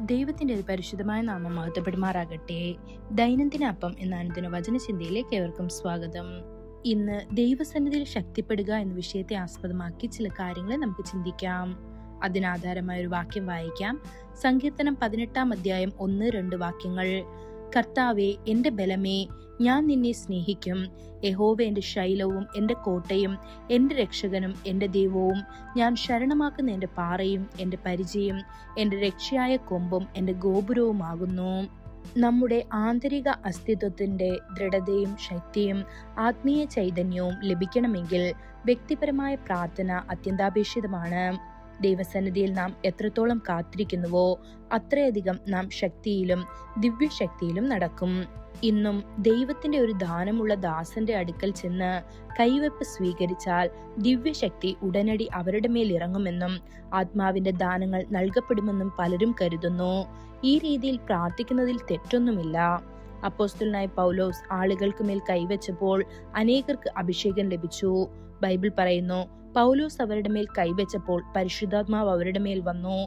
ദൈവത്തിന്റെ പരിശുദ്ധമായ നാമം മഹത്വപ്പെടുമാറാകട്ടെ. ദൈനംദിന അപ്പം എന്ന അനുദിന വചനചിന്തയിലേക്ക് ഏവർക്കും സ്വാഗതം. ഇന്ന് ദൈവസന്നിധിയിൽ ശക്തിപ്പെടുക എന്ന വിഷയത്തെ ആസ്പദമാക്കി ചില കാര്യങ്ങളെ നമുക്ക് ചിന്തിക്കാം. അതിനാധാരമായ ഒരു വാക്യം വായിക്കാം. സങ്കീർത്തനം 18 അധ്യായം 1-2 വാക്യങ്ങൾ. കർത്താവേ, എന്റെ ബലമേ, ഞാൻ നിന്നെ സ്നേഹിക്കും. യഹോവ എന്റെ ശൈലവും എന്റെ കോട്ടയും എന്റെ രക്ഷകനും എന്റെ ദൈവവും, ഞാൻ ശരണമാക്കുന്ന എന്റെ പാറയും എന്റെ പരിചയും എന്റെ രക്ഷയായ കൊമ്പും എന്റെ ഗോപുരവുമാകുന്നു. നമ്മുടെ ആന്തരിക അസ്തിത്വത്തിന്റെ ദൃഢതയും ശക്തിയും ആത്മീയ ചൈതന്യവും ലഭിക്കണമെങ്കിൽ വ്യക്തിപരമായ പ്രാർത്ഥന അത്യന്താപേക്ഷിതമാണ്. ദൈവസന്നിധിയിൽ നാം എത്രത്തോളം കാത്തിരിക്കുന്നുവോ അത്രയധികം നാം ശക്തിയിലും ദിവ്യശക്തിയിലും നടക്കും. ഇന്നും ദൈവത്തിന്റെ ഒരു ദാനമുള്ള ദാസന്റെ അടുക്കൽ ചെന്ന് കൈവെപ്പ് സ്വീകരിച്ചാൽ ദിവ്യശക്തി ഉടനടി അവരുടെ മേൽ ഇറങ്ങുമെന്നും ആത്മാവിന്റെ ദാനങ്ങൾ നൽകപ്പെടുമെന്നും പലരും കരുതുന്നു. ഈ രീതിയിൽ പ്രാർത്ഥിക്കുന്നതിൽ തെറ്റൊന്നുമില്ല. അപ്പോസ്തലനായ പൗലോസ് ആളുകൾക്ക് മേൽ കൈവച്ചപ്പോൾ അനേകർക്ക് അഭിഷേകം ലഭിച്ചു. ബൈബിൾ പറയുന്നു, പൗലോസ് അവരുടെ മേൽ കൈവച്ചപ്പോൾ പരിശുദ്ധാത്മാവ് അവരുടെ മേൽ വന്നു.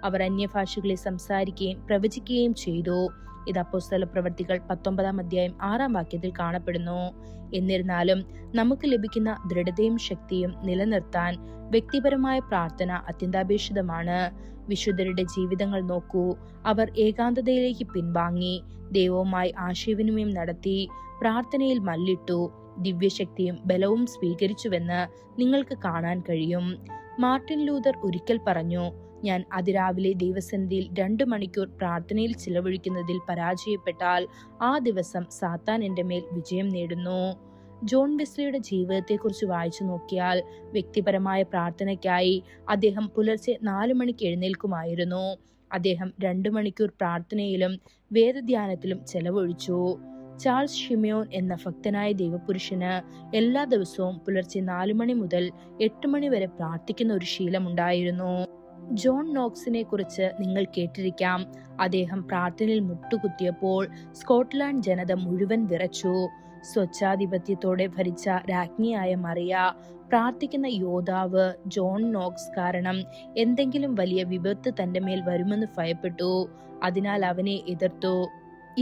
അവർ അന്യഭാഷകളിൽ സംസാരിക്കുകയും പ്രവചിക്കുകയും ചെയ്തു. ഇത് അപ്പോസ്തല പ്രവൃത്തികൾ 19 അധ്യായം 6 വാക്യത്തിൽ കാണപ്പെടുന്നു. എന്നിരുന്നാലും നമുക്ക് ലഭിക്കുന്ന ദൃഢതയും ശക്തിയും നിലനിർത്താൻ വ്യക്തിപരമായ പ്രാർത്ഥന അത്യന്താപേക്ഷിതമാണ്. വിശുദ്ധരുടെ ജീവിതങ്ങൾ നോക്കൂ. അവർ ഏകാന്തതയിലേക്ക് പിൻവാങ്ങി ദൈവവുമായി ആശയവിനിമയം നടത്തി പ്രാർത്ഥനയിൽ മല്ലിട്ടു ദിവ്യശക്തിയും ബലവും സ്വീകരിച്ചുവെന്ന് നിങ്ങൾക്ക് കാണാൻ കഴിയും. മാർട്ടിൻ ലൂതർ ഒരിക്കൽ പറഞ്ഞു, ഞാൻ അതിരാവിലെ ദൈവസന്നിധിയിൽ 2 മണിക്കൂർ പ്രാർത്ഥനയിൽ ചിലവഴിക്കുന്നതിൽ പരാജയപ്പെട്ടാൽ ആ ദിവസം സാത്താൻ എന്റെ മേൽ വിജയം നേടുന്നു. ജോൺ വെസ്ലിയുടെ ജീവിതത്തെക്കുറിച്ച് വായിച്ചു നോക്കിയാൽ വ്യക്തിപരമായ പ്രാർത്ഥനയ്ക്കായി അദ്ദേഹം പുലർച്ചെ 4 മണിക്ക് എഴുന്നേൽക്കുമായിരുന്നു. അദ്ദേഹം 2 മണിക്കൂർ പ്രാർത്ഥനയിലും വേദധ്യാനത്തിലും ചെലവഴിച്ചു. ചാൾസ് ഷിമിയോൻ എന്ന ഭക്തനായ ദൈവപുരുഷന് എല്ലാ ദിവസവും പുലർച്ചെ 4 മണി മുതൽ 8 മണി വരെ പ്രാർത്ഥിക്കുന്ന ഒരു ശീലമുണ്ടായിരുന്നു. ജോൺ നോക്സിനെ കുറിച്ച് നിങ്ങൾ കേട്ടിരിക്കാം. അദ്ദേഹം പ്രാർത്ഥനയിൽ മുട്ടുകുത്തിയപ്പോൾ സ്കോട്ട്ലാൻഡ് ജനത മുഴുവൻ വിറച്ചു. സ്വച്ഛാധിപത്യത്തോടെ ഭരിച്ച രാജ്ഞിയായ മറിയ പ്രാർത്ഥിക്കുന്ന യോദ്ധാവ് ജോൺ നോക്സ് കാരണം എന്തെങ്കിലും വലിയ വിപത്ത് തന്റെ മേൽ വരുമെന്ന് ഭയപ്പെട്ടു. അതിനാൽ അവനെ എതിർത്തു.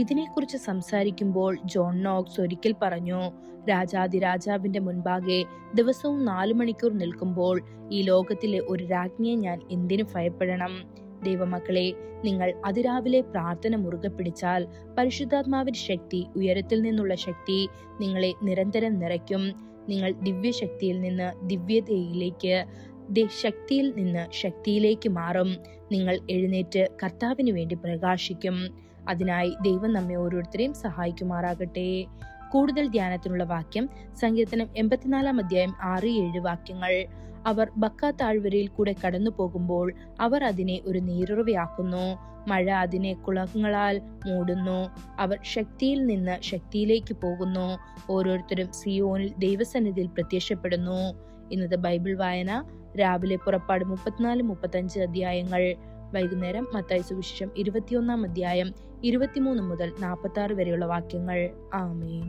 ഇതിനെക്കുറിച്ച് സംസാരിക്കുമ്പോൾ ജോൺ നോക്സ് ഒരിക്കൽ പറഞ്ഞു, രാജാതിരാജാവിന്റെ മുൻപാകെ ദിവസവും 4 മണിക്കൂർ നിൽക്കുമ്പോൾ ഈ ലോകത്തിലെ ഒരു രാജ്ഞിയെ ഞാൻ എന്തിനു ഭയപ്പെടണം? ദൈവമക്കളെ, നിങ്ങൾ അതിരാവിലെ പ്രാർത്ഥന മുറുകെ പിടിച്ചാൽ പരിശുദ്ധാത്മാവിന്റെ ശക്തി, ഉയരത്തിൽ നിന്നുള്ള ശക്തി നിങ്ങളെ നിരന്തരം നിറയ്ക്കും. നിങ്ങൾ ദിവ്യശക്തിയിൽ നിന്ന് ദിവ്യതയിലേക്ക്, ശക്തിയിൽ നിന്ന് ശക്തിയിലേക്ക് മാറും. നിങ്ങൾ എഴുന്നേറ്റ് കർത്താവിന് വേണ്ടി പ്രകാശിക്കും. അതിനായി ദൈവം നമ്മെ ഓരോരുത്തരെയും സഹായിക്കുമാറാകട്ടെ. കൂടുതൽ ധ്യാനത്തിനുള്ള വാക്യം സങ്കീർത്തനം 84 അധ്യായം 6-7 വാക്യങ്ങൾ. അവർ ബക്ക താഴ്വരയിൽ കൂടെ കടന്നു പോകുമ്പോൾ അവർ അതിനെ ഒരു നീരുറവയാക്കുന്നു. മഴ അതിനെ കുളങ്ങളാൽ മൂടുന്നു. അവർ ശക്തിയിൽ നിന്ന് ശക്തിയിലേക്ക് പോകുന്നു. ഓരോരുത്തരും സിയോനിൽ ദൈവസന്നിധിയിൽ പ്രത്യക്ഷപ്പെടുന്നു. ഇന്നത്തെ ബൈബിൾ വായന രാവിലെ പുറപ്പാട് 34-35 അധ്യായങ്ങൾ. വൈകുന്നേരം മത്തായി സുവിശേഷം 21 അധ്യായം 23 മുതൽ 46 വരെയുള്ള വാക്യങ്ങൾ. ആമേൻ.